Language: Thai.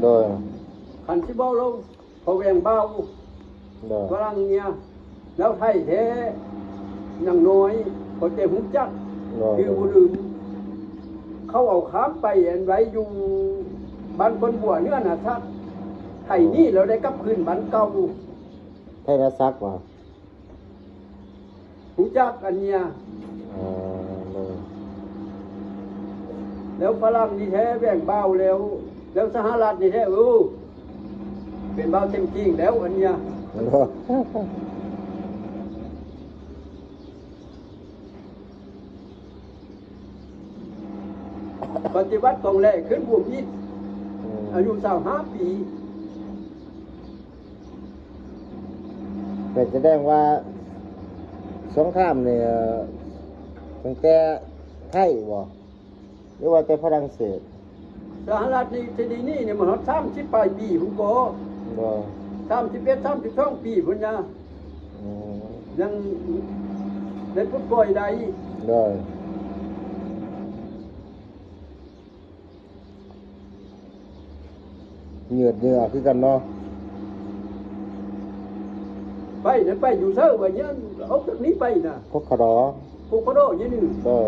โดยขันสิเบาลงพอแหวงเบา โดย ฝรั่งเนี่ยแล้วไทยแท้ยังน้อยก็จะหุ่จัก โดย คือบุลืมเขาเอาข้ามไปอันไว้อยู่บ้านคนบัวเนื้อน่ะทักไทยนี่เราได้กลับคืนบ้านเก่า ไทยรัฐซักว่ะ หุ่จักอันเนี้ย โดย แล้วฝรั่งนี่แท้แบ่งเบาแล้ว แล้วสหรัฐนี่แท้เป็นเบาเต็มจริงแล้วอันเนี้ย โดย ปฏิวัติของแรกขึ้นบวกยี่อายุ25 ปี แต่แสดงว่าสงครามเนี่ยตั้งแต่ไทยบ่หรือว่าแต่ฝรั่งเศส สหรัฐนี่ทีนี้นี่มัน30 ปลายปีผมก็ บ่ 31 32 ปีพุ่นนะ อืม ยังได้พุทธปล่อยใด โดยเหงื่อคือกันเนาะ ไปนั่นไปอยู่เซอร์ว่าเนี้ยเอาจากนี้ไปนะ พวกขะดอ พวกเขาโดอย่างนี้ โดย